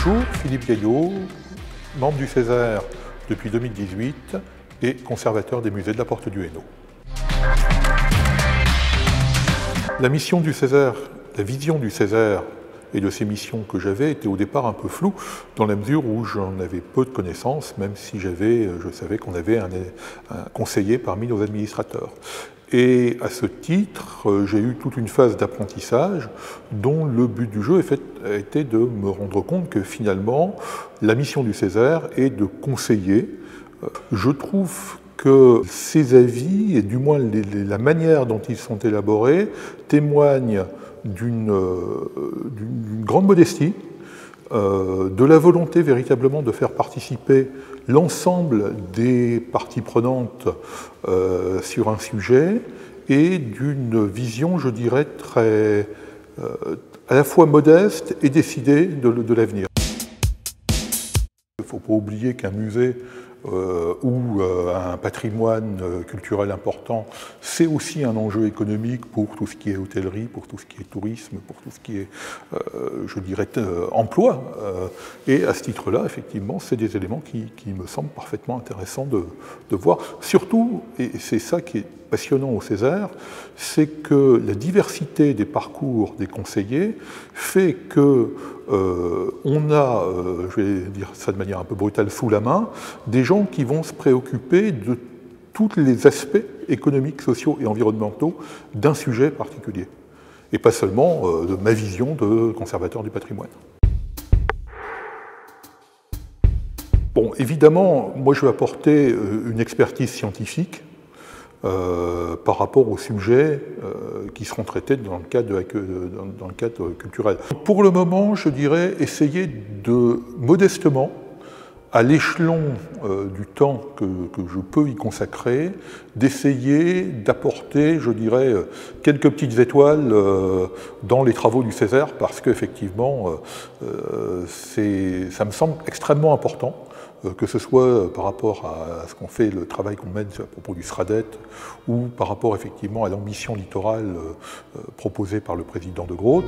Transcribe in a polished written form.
Bonjour, Philippe Gaillot, membre du Césaire depuis 2018 et conservateur des musées de la Porte du Hainaut. La mission du Césaire, la vision du Césaire et de ces missions que j'avais était au départ un peu floue, dans la mesure où j'en avais peu de connaissances, même si je savais qu'on avait un conseiller parmi nos administrateurs. Et à ce titre, j'ai eu toute une phase d'apprentissage dont le but du jeu a été de me rendre compte que finalement, la mission du Césaire est de conseiller. Je trouve que ces avis, et du moins la manière dont ils sont élaborés, témoignent d'une grande modestie, de la volonté véritablement de faire participer l'ensemble des parties prenantes sur un sujet et d'une vision, je dirais, très à la fois modeste et décidée de l'avenir. Il ne faut pas oublier qu'un musée ou un patrimoine culturel important, c'est aussi un enjeu économique pour tout ce qui est hôtellerie, pour tout ce qui est tourisme, pour tout ce qui est, je dirais, emploi. Et à ce titre-là, effectivement, c'est des éléments qui me semblent parfaitement intéressants de voir. Surtout, et c'est ça qui est passionnant au Césaire, c'est que la diversité des parcours des conseillers fait que on a, je vais dire ça de manière un peu brutale, sous la main, des gens qui vont se préoccuper de tous les aspects économiques, sociaux et environnementaux d'un sujet particulier. Et pas seulement de ma vision de conservateur du patrimoine. Bon, évidemment, moi je vais apporter une expertise scientifique par rapport aux sujets qui seront traités dans le cadre culturel. Pour le moment, je dirais essayer de, modestement, à l'échelon du temps que je peux y consacrer, d'essayer d'apporter, je dirais, quelques petites étoiles dans les travaux du Césaire, parce qu'effectivement, ça me semble extrêmement important, que ce soit par rapport à ce qu'on fait, le travail qu'on mène à propos du SRADET, ou par rapport effectivement à l'ambition littorale proposée par le président de Groot.